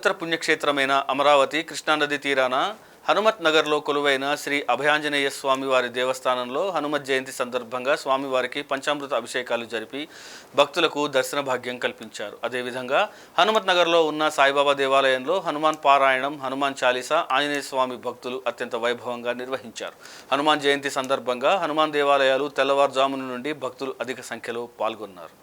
పవిత్ర పుణ్యక్షేత్రమైన అమరావతి కృష్ణానది తీరాన హనుమత్ నగర్లో కొలువైన శ్రీ అభయాంజనేయ స్వామివారి దేవస్థానంలో హనుమత్ జయంతి సందర్భంగా స్వామివారికి పంచామృత అభిషేకాలు జరిపి భక్తులకు దర్శన భాగ్యం కల్పించారు. అదేవిధంగా హనుమత్ నగర్లో ఉన్న సాయిబాబా దేవాలయంలో హనుమాన్ పారాయణం, హనుమాన్ చాలీసా, ఆంజనేయ స్వామి భక్తులు అత్యంత వైభవంగా నిర్వహించారు. హనుమాన్ జయంతి సందర్భంగా హనుమాన్ దేవాలయాలు తెల్లవారుజామున నుండి భక్తులు అధిక సంఖ్యలో పాల్గొన్నారు.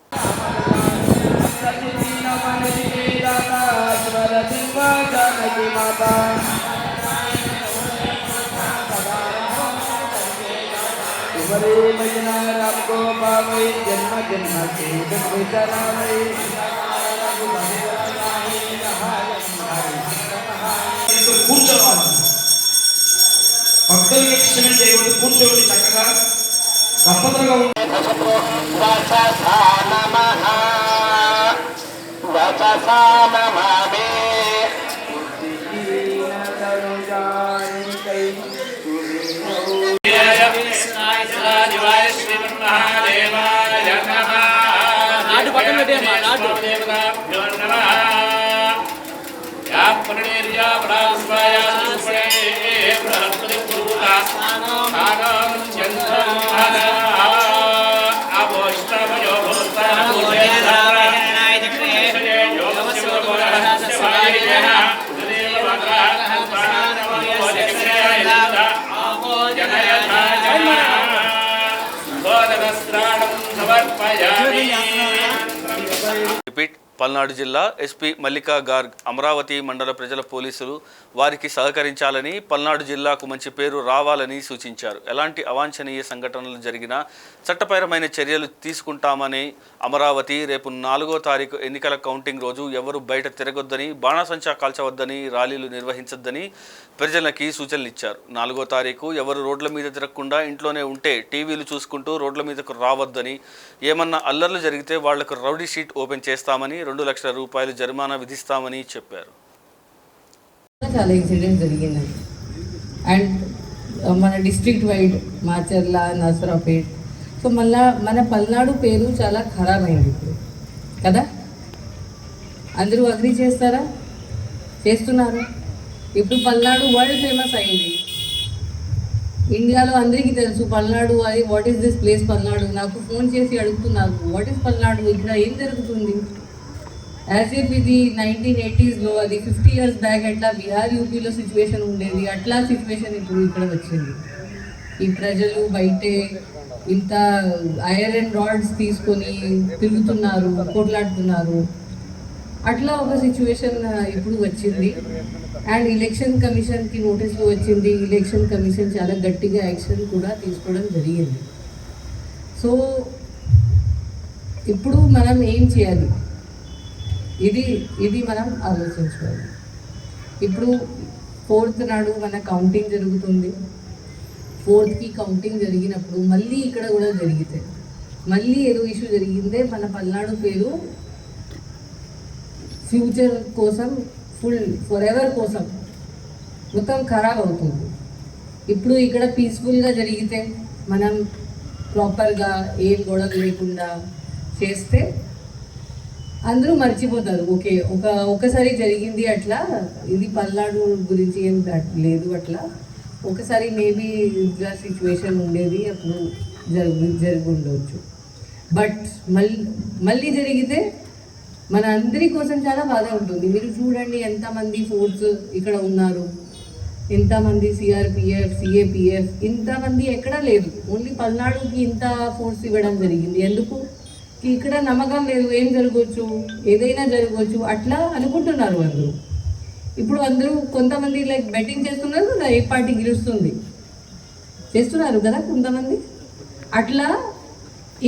కూర్చోవాలి, భక్తులకి క్షమం చేయకూడదు, కూర్చోండి చక్కగా దంపతులుగా పల్నాడు జిల్లా ఎస్పీ మల్లికా గార్గ్ అమరావతి మండల ప్రజల పోలీసులు వారికి సహకరించాలని, పల్నాడు జిల్లాకు మంచి పేరు రావాలని సూచించారు. ఎలాంటి అవాంఛనీయ సంఘటనలు జరిగినా చట్టపరమైన చర్యలు తీసుకుంటామని, అమరావతి రేపు 4వ తారీఖు ఎన్నికల కౌంటింగ్ రోజు ఎవరు బయట తిరగొద్దని, బాణాసంచా కాల్చవద్దని, ర్యాలీలు నిర్వహించొద్దని ప్రజలకి సూచనలు ఇచ్చారు. 4వ తారీఖు ఎవరు రోడ్ల మీద తిరగకుండా ఇంట్లోనే ఉంటే టీవీలు చూసుకుంటూ రోడ్ల మీదకు రావద్దని, ఏమన్నా అల్లర్లు జరిగితే వాళ్లకు రౌడీ షీట్ ఓపెన్ చేస్తామని, 2 లక్షల రూపాయలు జరిమానా విధిస్తామని చెప్పారు. చాలా ఇన్సిడెంట్స్ జరిగినాయి అండ్ మన district wide Macherla, Narasaraopet, so మళ్ళా మన పల్నాడు పేరు చాలా ఖరాబ్ అయింది ఇప్పుడు కదా. అందరూ అగ్రీ చేస్తారా? చేస్తున్నారు. ఇప్పుడు పల్నాడు వరల్డ్ ఫేమస్ అయింది, ఇండియాలో అందరికీ తెలుసు పల్నాడు. అది what is this place Palnadu. నాకు ఫోన్ చేసి అడుగుతున్నారు వాట్ ఈస్ పల్నాడు, ఇక్కడ ఏం జరుగుతుంది. యాజ్ ఇఫ్ ఇది 1980sలో, అది 50 years బ్యాక్ అట్లా బీహార్, యూపీలో సిచ్యువేషన్ ఉండేది, అట్లా సిచ్యువేషన్ ఇప్పుడు ఇక్కడ వచ్చింది. ఈ ప్రజలు బయటే ఇంత ఐరన్ రాడ్స్ తీసుకొని తిరుగుతున్నారు, కొట్లాడుతున్నారు, అట్లా ఒక సిచ్యువేషన్ ఇప్పుడు వచ్చింది. అండ్ ఎలక్షన్ కమిషన్కి నోటీసులు వచ్చింది. ఎలక్షన్ కమిషన్ చాలా గట్టిగా యాక్షన్ కూడా తీసుకోవడం జరిగింది. సో ఇప్పుడు మనం ఏం చేయాలి, ఇది మనం ఆలోచించుకోవాలి. ఇప్పుడు 4th నాడు మన కౌంటింగ్ జరుగుతుంది. 4th కౌంటింగ్ జరిగినప్పుడు మళ్ళీ ఇక్కడ కూడా జరిగితే, మళ్ళీ ఏదో ఇష్యూ జరిగిందే, మన పల్నాడు పేరు ఫ్యూచర్ కోసం, ఫర్ ఎవర్ కోసం మొత్తం ఖరాబ్ అవుతుంది. ఇప్పుడు ఇక్కడ పీస్ఫుల్గా జరిగితే, మనం ప్రాపర్గా ఏం గొడవ లేకుండా చేస్తే అందరూ మర్చిపోతారు. ఓకే, ఒకసారి జరిగింది అట్లా, ఇది పల్నాడు గురించి ఏం లేదు, అట్లా ఒకసారి మేబీ ఇట్లా సిచ్యువేషన్ ఉండేది, అప్పుడు జరిగి ఉండవచ్చు. బట్ మళ్ళీ జరిగితే మన అందరి కోసం చాలా బాధ ఉంటుంది. మీరు చూడండి ఎంతమంది ఫోర్స్ ఇక్కడ ఉన్నారు, ఎంతమంది సిఆర్పిఎఫ్, సిఏపిఎఫ్, ఇంతమంది ఎక్కడా లేదు. ఓన్లీ పల్నాడుకి ఇంత ఫోర్స్ ఇవ్వడం జరిగింది. ఎందుకు? ఇక్కడ నమ్మకం లేదు, ఏం జరగవచ్చు, ఏదైనా జరగవచ్చు అట్లా అనుకుంటున్నారు అందరూ. ఇప్పుడు అందరూ కొంతమంది లైక్ బెట్టింగ్ చేస్తున్నారు కదా, ఏ పార్టీ గెలుస్తుంది చేస్తున్నారు కదా కొంతమంది. అట్లా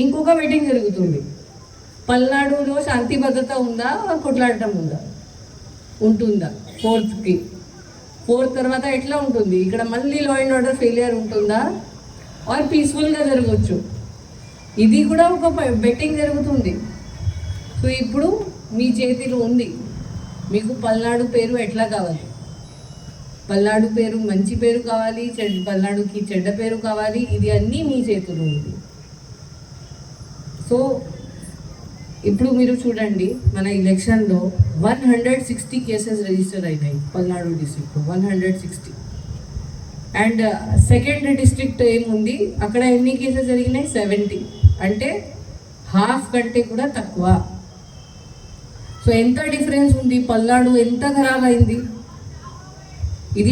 ఇంకొక బెట్టింగ్ జరుగుతుంది. పల్నాడులో శాంతి భద్రత ఉందా, కొట్లాడటం ఉంటుందా? 4th తర్వాత ఎట్లా ఉంటుంది? ఇక్కడ మళ్ళీ లా అండ్ ఆర్డర్ ఫెయిలియర్ ఉంటుందా, ఆర్ పీస్ఫుల్గా జరగవచ్చు? ఇది కూడా ఒక బెట్టింగ్ జరుగుతుంది. సో ఇప్పుడు మీ చేతిలో ఉంది, మీకు పల్నాడు పేరు ఎట్లా కావాలి, పల్నాడు పేరు మంచి పేరు కావాలి, పల్నాడుకి చెడ్డ పేరు కావాలి, ఇది అన్నీ మీ చేతిలో ఉంది. సో ఇప్పుడు మీరు చూడండి మన ఎలక్షన్లో 160 కేసెస్ రిజిస్టర్ అయినాయి పల్నాడు డిస్ట్రిక్ట్లో 160. అండ్ సెకండ్ డిస్ట్రిక్ట్ ఏముంది అక్కడ ఎన్ని కేసెస్ జరిగినాయి 70, అంటే హాఫ్ కంటే కూడా తక్కువ. సో ఎంత డిఫరెన్స్ ఉంది, పల్నాడు ఎంత ఖరాబ్ అయింది ఇది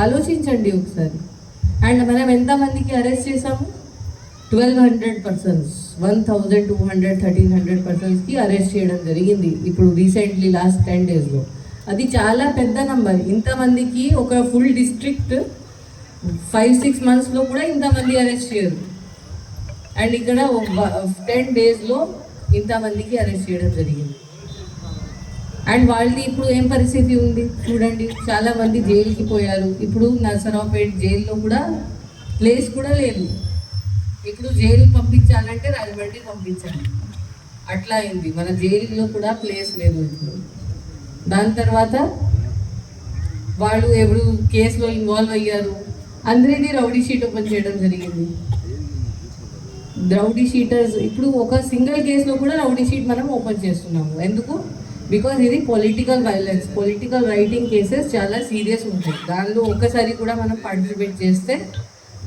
ఆలోచించండి ఒకసారి. అండ్ మనం ఎంతమందికి అరెస్ట్ చేసాము 1200 persons, 1200 1300 personsకి అరెస్ట్ చేయడం జరిగింది ఇప్పుడు రీసెంట్లీ లాస్ట్ 10 daysలో. అది చాలా పెద్ద నంబర్. ఇంతమందికి ఒక ఫుల్ డిస్ట్రిక్ట్ 5-6 monthsలో కూడా ఇంతమంది అరెస్ట్ చేయరు. అండ్ ఇక్కడ 10 daysలో ఇంతమందికి అరెస్ట్ చేయడం జరిగింది. అండ్ వాళ్ళది ఇప్పుడు ఏం పరిస్థితి ఉంది చూడండి, చాలామంది జైలుకి పోయారు. ఇప్పుడు నర్సరావుపేట జైల్లో కూడా ప్లేస్ కూడా లేదు. ఇప్పుడు జైలు పంపించాలంటే రాజమండ్రి పంపించాలి, అట్లా అయింది. మన జైలులో కూడా ప్లేస్ లేదు ఇప్పుడు. దాని తర్వాత వాళ్ళు ఎవరు కేసులో ఇన్వాల్వ్ అయ్యారు అందరిది రౌడీ షీట్ ఓపెన్ చేయడం జరిగింది. రౌడీ షీటర్స్ ఇప్పుడు ఒక సింగిల్ కేసులో కూడా రౌడీ షీట్ మనం ఓపెన్ చేస్తున్నాము. ఎందుకు? బికాజ్ ఇది political violence, political writing cases చాలా సీరియస్ ఉంటాయి. దానిలో ఒక్కసారి కూడా మనం పార్టిసిపేట్ చేస్తే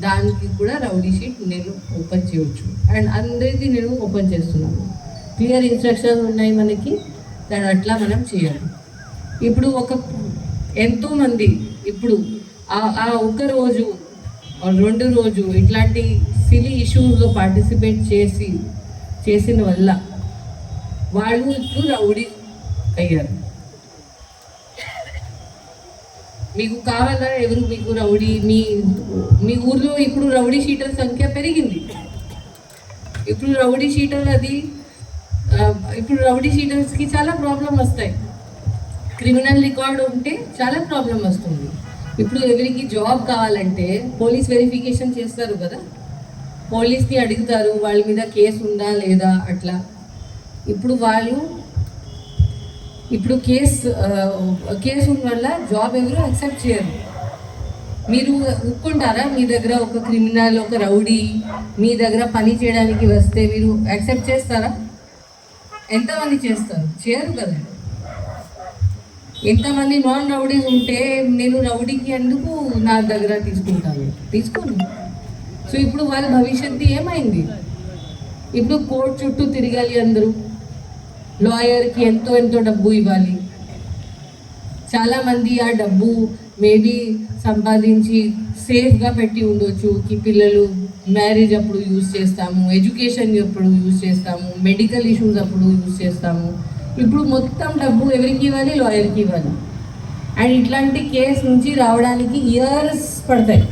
దానికి కూడా రౌడీ షీట్ నేను ఓపెన్ చేయవచ్చు. అండ్ అందరికీ నేను ఓపెన్ చేస్తున్నాను. క్లియర్ ఇన్స్ట్రక్షన్స్ ఉన్నాయి మనకి, దాని అట్లా మనం చేయాలి. ఇప్పుడు ఎంతోమంది ఇప్పుడు ఆ ఒక్క రోజు 2 రోజు ఇట్లాంటి సిలీ ఇష్యూస్లో పార్టిసిపేట్ చేసిన వల్ల వాళ్ళు ఇప్పుడు రౌడీ అయ్యారు. మీకు కావాలా ఎవరు మీకు రౌడీ? మీ ఊర్లో ఇప్పుడు రౌడీ షీటర్ సంఖ్య పెరిగింది. ఇప్పుడు రౌడీ షీటర్స్కి చాలా ప్రాబ్లం వస్తాయి. క్రిమినల్ రికార్డ్ ఉంటే చాలా ప్రాబ్లం వస్తుంది. ఇప్పుడు ఎవరికి జాబ్ కావాలంటే పోలీస్ వెరిఫికేషన్ చేస్తారు కదా, పోలీస్ని అడుగుతారు వాళ్ళ మీద కేసు ఉందా లేదా అట్లా. ఇప్పుడు కేసు ఉన్న వల్ల జాబ్ ఎవరు యాక్సెప్ట్ చేయరు. మీరు ఒప్పుకుంటారా? మీ దగ్గర ఒక క్రిమినల్ ఒక రౌడీ మీ దగ్గర పని చేయడానికి వస్తే మీరు యాక్సెప్ట్ చేస్తారా? ఎంతమంది చేస్తారు? చేయరు కదా. ఎంతమంది నాన్ రౌడీస్ ఉంటే నేను రౌడీకి ఎందుకు నా దగ్గర తీసుకోను. సో ఇప్పుడు వాళ్ళ భవిష్యత్తు ఏమైంది? ఇప్పుడు కోర్టు చుట్టూ తిరగాలి అందరూ, లాయర్కి ఎంతో డబ్బు ఇవ్వాలి. చాలామంది ఆ డబ్బు మేబీ సంపాదించి సేఫ్గా పెట్టి ఉండొచ్చు. పిల్లలు మ్యారేజ్ అప్పుడు యూజ్ చేస్తాము, ఎడ్యుకేషన్ అప్పుడు యూజ్ చేస్తాము, మెడికల్ ఇష్యూస్ అప్పుడు యూజ్ చేస్తాము. ఇప్పుడు మొత్తం డబ్బు ఎవరికి ఇవ్వాలి? లాయర్కి ఇవ్వాలి. అండ్ ఇట్లాంటి కేసు నుంచి రావడానికి ఇయర్స్ పడతాయి.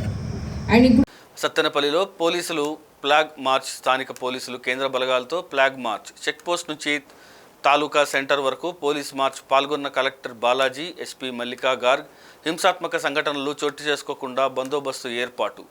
అండ్ ఇప్పుడు సత్తెనపల్లిలో పోలీసులు ఫ్లాగ్ మార్చ్, స్థానిక పోలీసులు కేంద్ర బలగాలతో ఫ్లాగ్ మార్చ్, చెక్ పోస్ట్ నుంచి తాలూకా సెంటర్ వరకు పోలీస్ మార్చ్ పాల్గొన్న కలెక్టర్ బాలాజీ, ఎస్పీ మల్లికా గార్గ్ హింసాత్మక సంఘటనలు చోటు చేసుకోకుండా బందోబస్తు ఏర్పాటు.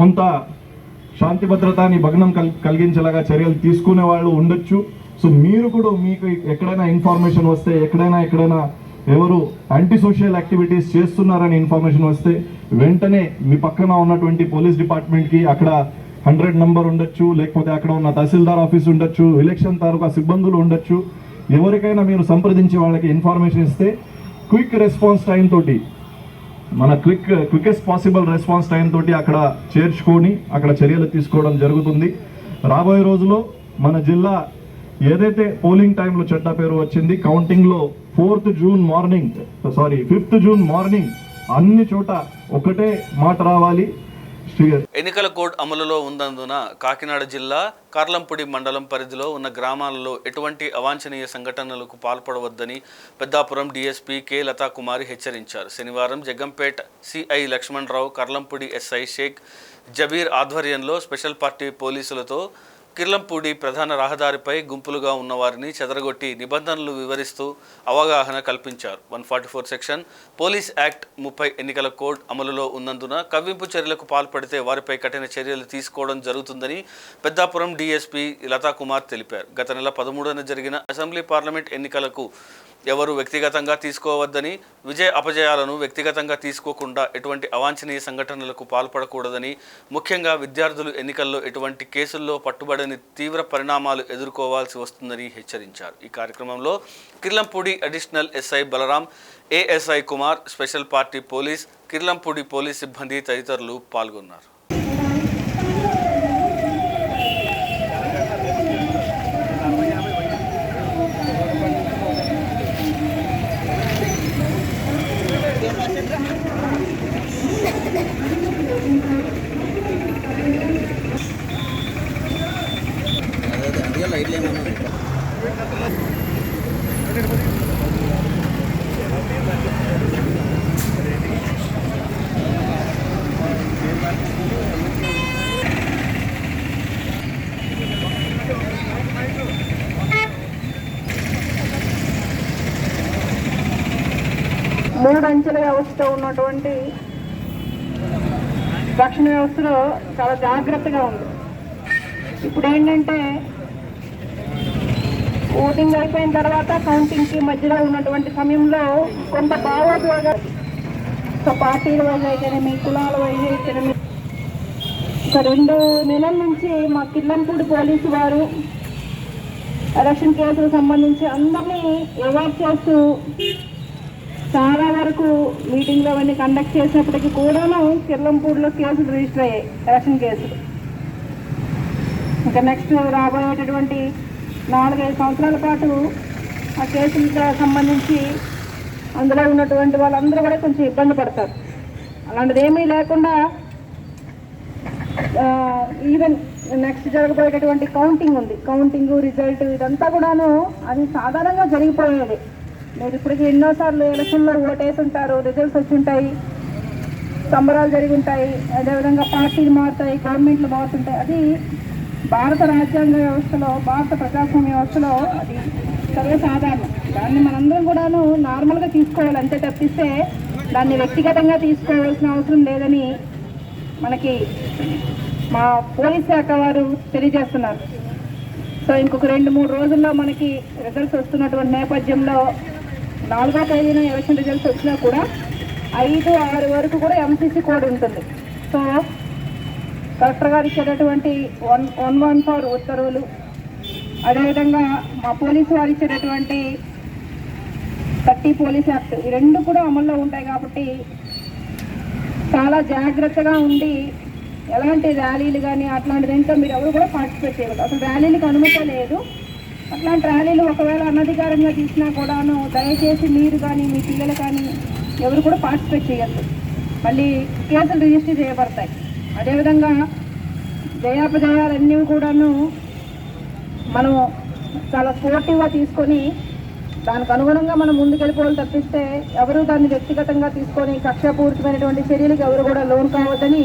కొంత శాంతి భద్రతాన్ని భగ్నం కలిగించేలాగా చర్యలు తీసుకునే వాళ్ళు ఉండొచ్చు. సో మీరు కూడా మీకు ఎక్కడైనా ఇన్ఫర్మేషన్ వస్తే, ఎక్కడైనా ఎవరు యాంటీ సోషల్ యాక్టివిటీస్ చేస్తున్నారని ఇన్ఫర్మేషన్ వస్తే వెంటనే మీ పక్కన ఉన్నటువంటి పోలీస్ డిపార్ట్మెంట్కి అక్కడ 100 నంబర్ ఉండొచ్చు, లేకపోతే అక్కడ ఉన్న తహసీల్దార్ ఆఫీస్ ఉండొచ్చు, ఎలక్షన్ తాలూకా సిబ్బందులు ఉండొచ్చు. ఎవరికైనా మీరు సంప్రదించి వాళ్ళకి ఇన్ఫర్మేషన్ ఇస్తే క్విక్ రెస్పాన్స్ టైం తోటి, మన క్వికెస్ట్ పాసిబుల్ రెస్పాన్స్ టైం తోటి అక్కడ చేర్చుకొని అక్కడ చర్యలు తీసుకోవడం జరుగుతుంది. రాబోయే రోజుల్లో మన జిల్లా ఏదైతే పోలింగ్ టైంలో చెడ్డ పేరు వచ్చింది, కౌంటింగ్లో 5th జూన్ మార్నింగ్ అన్ని చోట ఒకటే మాట రావాలి, ఎన్నికల కోడ్ అమలులో ఉన్నందున కాకినాడ జిల్లా కార్లంపూడి మండలం పరిధిలో ఉన్న గ్రామాలలో ఎటువంటి అవాంఛనీయ సంఘటనలకు పాల్పడవద్దని పెద్దాపురం డీఎస్పీ కె లతాకుమారి హెచ్చరించారు. శనివారం జగ్గంపేట సిఐ లక్ష్మణరావు, కార్లంపూడి ఎస్ఐ షేక్ జబీర్ ఆధ్వర్యంలో స్పెషల్ పార్టీ పోలీసులతో కిర్లంపూడి ప్రధాన రహదారిపై గుంపులుగా ఉన్నవారిని చెదరగొట్టి నిబంధనలు వివరిస్తూ అవగాహన కల్పించారు. 144 సెక్షన్ పోలీస్ యాక్ట్ 30 ఎన్నికల కోడ్ అమలులో ఉన్నందున కవ్వింపు చర్యలకు పాల్పడితే వారిపై కఠిన చర్యలు తీసుకోవడం జరుగుతుందని పెద్దాపురం డీఎస్పీ లతాకుమార్ తెలిపారు. గత నెల 13న జరిగిన అసెంబ్లీ పార్లమెంట్ ఎన్నికలకు ఎవరు వ్యక్తిగతంగా తీసుకోవద్దని, విజయ అపజయాలను వ్యక్తిగతంగా తీసుకోకుండా ఎటువంటి అవాంఛనీయ సంఘటనలకు పాల్పడకూడదని, ముఖ్యంగా విద్యార్థులు ఎన్నికల్లో ఎటువంటి కేసుల్లో పట్టుబడని తీవ్ర పరిణామాలు ఎదుర్కోవాల్సి వస్తుందని హెచ్చరించారు. ఈ కార్యక్రమంలో Kirlampudi additional SI Balaram, ASI Kumar, special party police, Kirlampudi police సిబ్బంది తదితరులు పాల్గొన్నారు. మూడు అంచెల వ్యవస్థతో ఉన్నటువంటి రక్షణ వ్యవస్థలో చాలా జాగ్రత్తగా ఉంది. ఇప్పుడు ఏంటంటే ఓటింగ్ అయిపోయిన తర్వాత కౌంటింగ్కి మధ్యలో ఉన్నటువంటి సమయంలో కొంత భావోద్వేగ పార్టీల వైజ్ అయితేనేమి, కులాల వైజ్ అయితేనేమి, ఒక 2 నెలల నుంచి మా కిర్లంపూడి పోలీసు వారు ఎలక్షన్ కేసులకు సంబంధించి అందరినీ అవాయిడ్ చేస్తూ చాలా వరకు మీటింగ్లు అవన్నీ కండక్ట్ చేసినప్పటికీ కూడాను కిర్లంపూడిలో కేసులు రిజిస్టర్ అయ్యాయి, ఎలక్షన్ కేసులు. ఇంకా నెక్స్ట్ రాబోయేటటువంటి 4-5 సంవత్సరాల పాటు ఆ కేసులకు సంబంధించి అందులో ఉన్నటువంటి వాళ్ళందరూ కూడా కొంచెం ఇబ్బంది పడతారు. అలాంటిది ఏమీ లేకుండా ఈవెన్ నెక్స్ట్ జరగబోయేటటువంటి కౌంటింగ్ ఉంది, కౌంటింగ్ రిజల్ట్ ఇదంతా కూడాను అది సాధారణంగా జరిగిపోయేది. మీరు ఇప్పటికి ఎన్నోసార్లు ఎలక్షన్లో ఓటేసి ఉంటారు, రిజల్ట్స్ వచ్చి ఉంటాయి, సంబరాలు జరిగి ఉంటాయి, అదేవిధంగా పార్టీలు మారుతాయి, గవర్నమెంట్లు మారుతుంటాయి. అది భారత రాజ్యాంగ వ్యవస్థలో, భారత ప్రజాస్వామ్య వ్యవస్థలో అది సర్వసాధారణం. దాన్ని మనందరం కూడాను నార్మల్గా తీసుకోవాలి, అంతే తప్పిస్తే దాన్ని వ్యక్తిగతంగా తీసుకోవాల్సిన అవసరం లేదని మనకి మా పోలీస్ శాఖ వారు తెలియజేస్తున్నారు. సో ఇంకొక 2-3 రోజుల్లో మనకి రిజల్ట్స్ వస్తున్నటువంటి నేపథ్యంలో 4వ తేదీన ఎలక్షన్ రిజల్ట్స్ వచ్చినా కూడా 5-6 వరకు కూడా ఎంసీసీ కోడ్ ఉంటుంది. సో కలెక్టర్ గారు ఇచ్చేటటువంటి 114 ఉత్తర్వులు, అదేవిధంగా మా పోలీసు వారు ఇచ్చేటటువంటి 30 పోలీస్ యాక్ట్, ఈ 2 కూడా అమల్లో ఉంటాయి. కాబట్టి చాలా జాగ్రత్తగా ఉండి ఎలాంటి ర్యాలీలు కానీ అట్లాంటి దేంట్లో మీరు ఎవరు కూడా పార్టిసిపేట్ చేయకూడదు. అసలు ర్యాలీలకు అనుమతి లేదు. అట్లాంటి ర్యాలీలు ఒకవేళ అనధికారంగా తీసినా కూడాను దయచేసి మీరు కానీ మీ పిల్లలు కానీ ఎవరు కూడా పార్టిసిపేట్ చేయొద్దు. మళ్ళీ కేసులు రిజిస్టర్ చేయబడతాయి. అదేవిధంగా జయాపజయాలన్నీ కూడాను మనం చాలా స్పోర్టివ్గా తీసుకొని దానికి అనుగుణంగా మనం ముందుకెళ్ళిపోవాలి తప్పిస్తే ఎవరు దాన్ని వ్యక్తిగతంగా తీసుకొని కక్షపూరితమైనటువంటి చర్యలకు ఎవరు కూడా లోన్ కావద్దని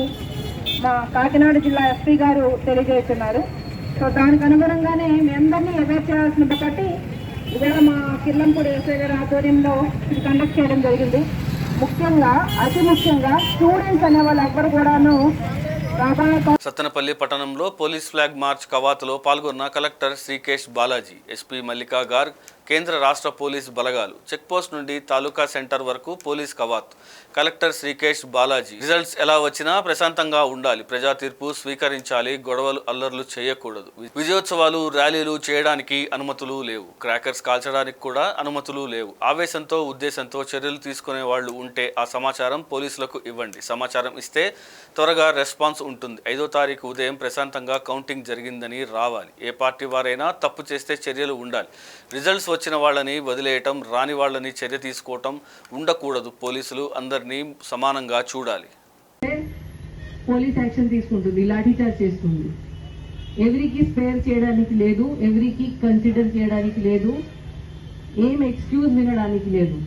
మా కాకినాడ జిల్లా ఎస్పీ గారు తెలియజేస్తున్నారు. సో దానికి అనుగుణంగానే మీ అందరినీ అవేర్ చేయాల్సిన బట్టి ఇవాళ మా కిర్లంపూడి ఎస్ఐ గారి ఆధ్వర్యంలో ఇది కండక్ట్ చేయడం జరిగింది. ముఖ్యంగా అతి ముఖ్యంగా స్టూడెంట్స్ అనే వాళ్ళు ఎవ్వరు కూడాను సత్తెనపల్లి పట్టణంలో పోలీస్ ఫ్లాగ్ మార్చ్ కవాతులో పాల్గొన్న కలెక్టర్ శ్రీకేష్ బాలాజీ, ఎస్పీ మల్లికా గార్గ్, కేంద్ర రాష్ట్ర పోలీస్ బలగాలు, చెక్పోస్ట్ నుండి తాలూకా సెంటర్ వరకు పోలీస్ కవాత్. కలెక్టర్ శ్రీకేష్ బాలాజీ, రిజల్ట్స్ ఎలా వచ్చినా ప్రశాంతంగా ఉండాలి, ప్రజా తీర్పు స్వీకరించాలి, గొడవలు అల్లర్లు చేయకూడదు, విజయోత్సవాలు ర్యాలీలు చేయడానికి అనుమతులు లేవు, క్రాకర్స్ కాల్చడానికి కూడా అనుమతులు లేవు. ఆవేశంతో ఉద్దేశంతో చర్యలు తీసుకునే వాళ్ళు ఉంటే ఆ సమాచారం పోలీసులకు ఇవ్వండి. సమాచారం ఇస్తే త్వరగా రెస్పాన్స్ ఉంటుంది. 5వ తారీఖు ఉదయం ప్రశాంతంగా కౌంటింగ్ జరిగిందని రావాలి. ఏ పార్టీ వారైనా తప్పు చేస్తే చర్యలు ఉండాలి. రిజల్ట్స్ వచ్చిన వాళ్ళని వదిలేయటం, రాని వాళ్ళని చర్య తీసుకోవటం ఉండకూడదు. పోలీసులు అందరినీ సమానంగా చూడాలి. పోలీస్ యాక్షన్ తీసుకుంటుంది, లాఠీ చార్జ్ చేస్తుంది. ఎవరికి స్పేర్ చేయడానికి లేదు, ఎవరికి కన్సిడర్ చేయడానికి లేదు, ఏం ఎక్స్క్యూజ్ వినడానికి లేదు.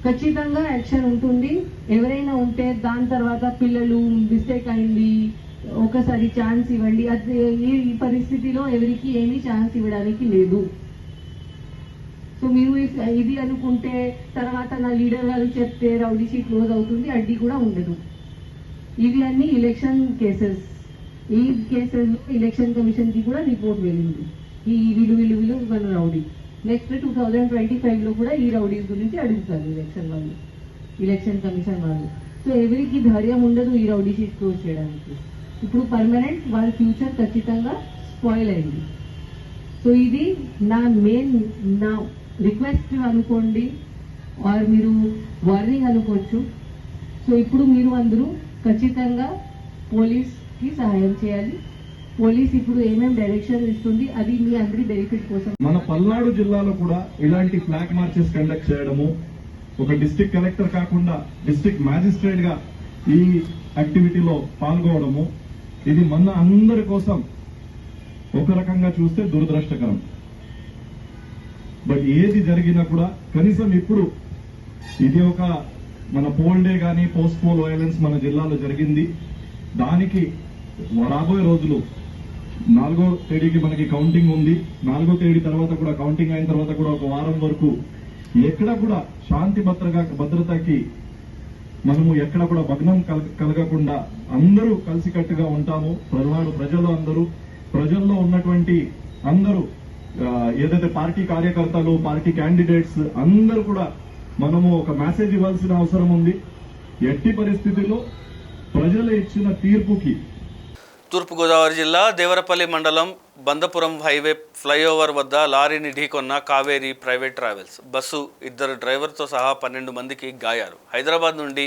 ఖచ్చితంగా యాక్షన్ ఉంటుంది. ఎవరైనా ఉంటే దాని తర్వాత పిల్లలు మిస్టేక్ అయింది, ఒకసారి ఛాన్స్ ఇవ్వండి, అది ఈ పరిస్థితిలో ఎవరికి ఏమీ ఛాన్స్ ఇవ్వడానికి లేదు. సో మీరు ఇది అనుకుంటే తర్వాత నా లీడర్ గారు చెప్తే రౌడీ షీట్ క్లోజ్ అవుతుంది, అడ్డీ కూడా ఉండదు. ఇవి అన్ని ఎలక్షన్ కేసెస్. ఈ కేసెస్లో ఎలక్షన్ కమిషన్కి కూడా రిపోర్ట్ వెళ్ళింది, ఈ వీళ్ళు మన రౌడీ. నెక్స్ట్ 2025లో కూడా ఈ రౌడీస్ గురించి అడుగుతారు ఎలక్షన్ కమిషన్ వాళ్ళు. సో ఎవరికి ధైర్యం ఉండదు ఈ రౌడీ షీట్ క్లోజ్ చేయడానికి. ఇప్పుడు పర్మనెంట్ వాళ్ళ ఫ్యూచర్ ఖచ్చితంగా స్పాయిల్ అయింది. సో ఇది నా రిక్వెస్ట్ అనుకోండి, ఆర్ మీరు వార్నింగ్ అనుకోవచ్చు. సో ఇప్పుడు మీరు అందరూ ఖచ్చితంగా పోలీస్కి సహాయం చేయాలి. పోలీస్ ఇప్పుడు ఏమేమి డైరెక్షన్ ఇస్తుంది అది మీ అందరి బెనిఫిట్ కోసం. మన పల్నాడు జిల్లాలో కూడా ఇలాంటి ఫ్లాగ్ మార్చెస్ కండక్ట్ చేయడము, ఒక డిస్ట్రిక్ట్ కలెక్టర్ కాకుండా డిస్ట్రిక్ట్ మ్యాజిస్ట్రేట్ గా ఈ యాక్టివిటీలో పాల్గొనడము, ఇది మన అందరి కోసం ఒక రకంగా చూస్తే దురదృష్టకరం. బట్ ఏది జరిగినా కూడా కనీసం ఇప్పుడు ఇది ఒక మన పోల్ డే కానీ పోస్ట్ పోల్ వైలెన్స్ మన జిల్లాలో జరిగింది. దానికి రాబోయే రోజులు 4వ తేదీకి మనకి కౌంటింగ్ ఉంది. 4వ తేదీ తర్వాత కూడా కౌంటింగ్ అయిన తర్వాత కూడా ఒక వారం వరకు ఎక్కడ కూడా శాంతి భద్రతకి మనము ఎక్కడ కూడా భగ్నం కలగకుండా అందరూ కలిసికట్టుగా ఉంటాము. పల్నాడు ప్రజలు అందరూ, ప్రజల్లో ఉన్నటువంటి అందరూ, ఏదైతే పార్టీ కార్యకర్తలు, పార్టీ క్యాండిడేట్స్ అందరూ కూడా మనము ఒక మెసేజ్ ఇవ్వాల్సిన అవసరం ఉంది. ఎట్టి పరిస్థితుల్లో ప్రజలు ఇచ్చిన తీర్పుకి. తూర్పుగోదావరి జిల్లా దేవరపల్లి మండలం బందపురం హైవే ఫ్లైఓవర్ వద్ద లారీని ఢీకొన్న కావేరీ ప్రైవేట్ ట్రావెల్స్ బస్సు 2 డ్రైవర్తో సహా 12 మందికి గాయాలు. హైదరాబాద్ నుండి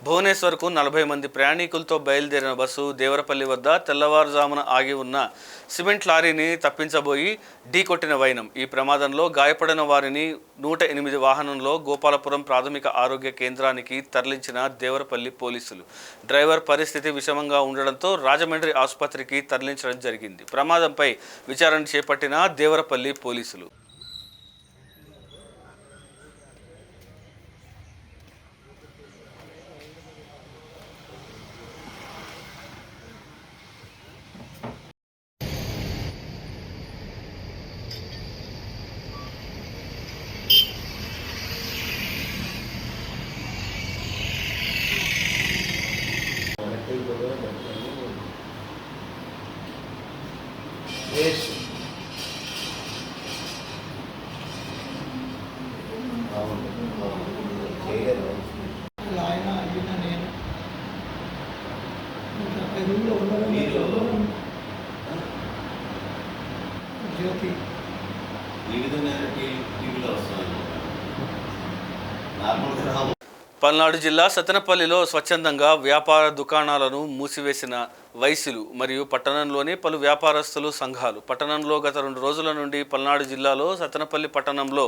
భువనేశ్వర్కు 40 మంది ప్రయాణికులతో బయలుదేరిన బస్సు దేవరపల్లి వద్ద తెల్లవారుజామున ఆగి ఉన్న సిమెంట్ లారీని తప్పించబోయి ఢీకొట్టిన వైనం. ఈ ప్రమాదంలో గాయపడిన వారిని 108 వాహనంలో గోపాలపురం ప్రాథమిక ఆరోగ్య కేంద్రానికి తరలించిన దేవరపల్లి పోలీసులు. డ్రైవర్ పరిస్థితి విషమంగా ఉండడంతో రాజమండ్రి ఆసుపత్రికి తరలించడం జరిగింది. ప్రమాదంపై విచారణ చేపట్టిన దేవరపల్లి పోలీసులు. పల్నాడు జిల్లా సత్తెనపల్లిలో స్వచ్ఛందంగా వ్యాపార దుకాణాలను మూసివేసిన వైశ్యులు మరియు పట్టణంలోని పలు వ్యాపారస్తులు సంఘాలు. పట్టణంలో గత 2 రోజుల నుండి పల్నాడు జిల్లాలో సత్తెనపల్లి పట్టణంలో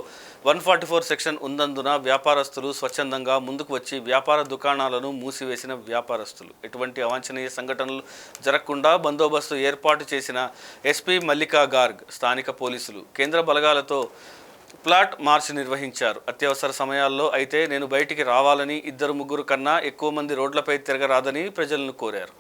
144 సెక్షన్ ఉన్నందున వ్యాపారస్తులు స్వచ్ఛందంగా ముందుకు వచ్చి వ్యాపార దుకాణాలను మూసివేసిన వ్యాపారస్తులు. ఎటువంటి అవాంఛనీయ సంఘటనలు జరగకుండా బందోబస్తు ఏర్పాటు చేసిన ఎస్పీ మల్లికా గార్గ్, స్థానిక పోలీసులు కేంద్ర బలగాలతో ప్లాట్ మార్చ్ నిర్వహించారు. అత్యవసర సమయాల్లో అయితే నేను బయటికి రావాలని, 2-3 కన్నా ఎక్కువ మంది రోడ్లపై తిరగరాదని ప్రజలను కోరారు.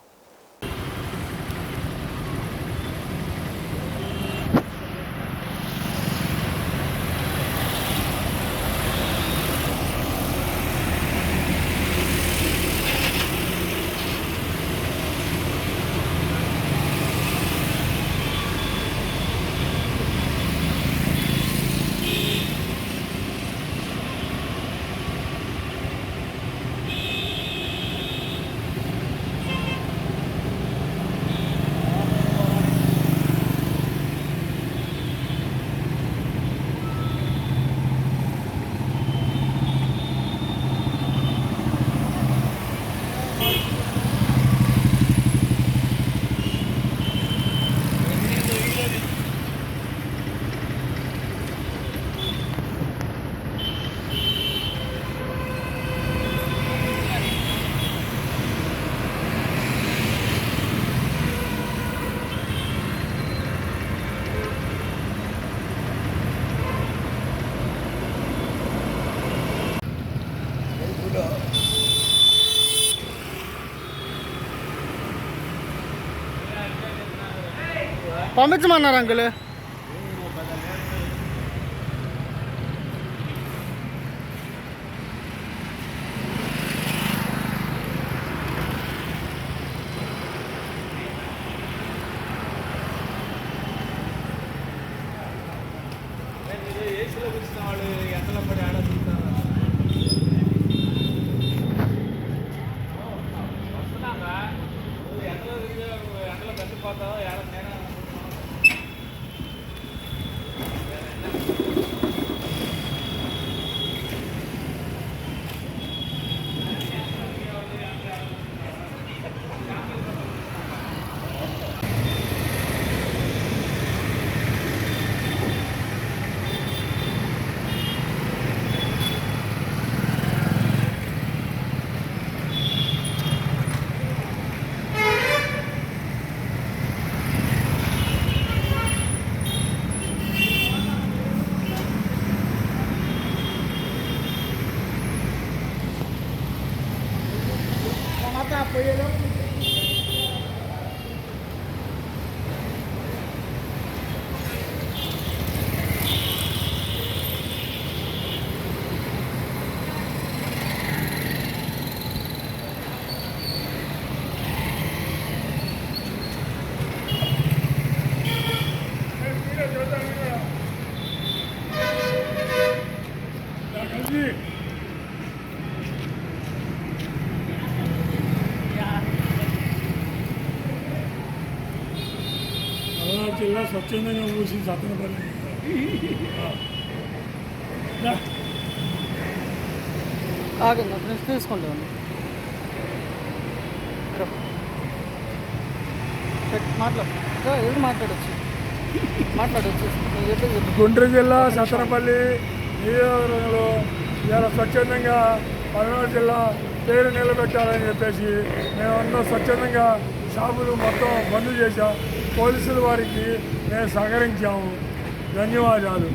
పంపించమన్నారు అంకుల్. జిల్లా స్వచ్ఛందంగా మూసి సత్తనపల్లి ఆగండి, ఫ్రెండ్స్ తీసుకుంటాను. మాట్లాడు, మాట్లాడచ్చు. గుంటూరు జిల్లా సత్తనపల్లి నియోజకవర్గంలో ఇలా స్వచ్ఛందంగా పల్నాడు జిల్లా పేరు నిలబెట్టాలని చెప్పేసి మేమందరం స్వచ్ఛందంగా షాపులు మొత్తం బంద్ చేశాం. పోలీసుల వారికి మేము సహకరించాము. ధన్యవాదాలు.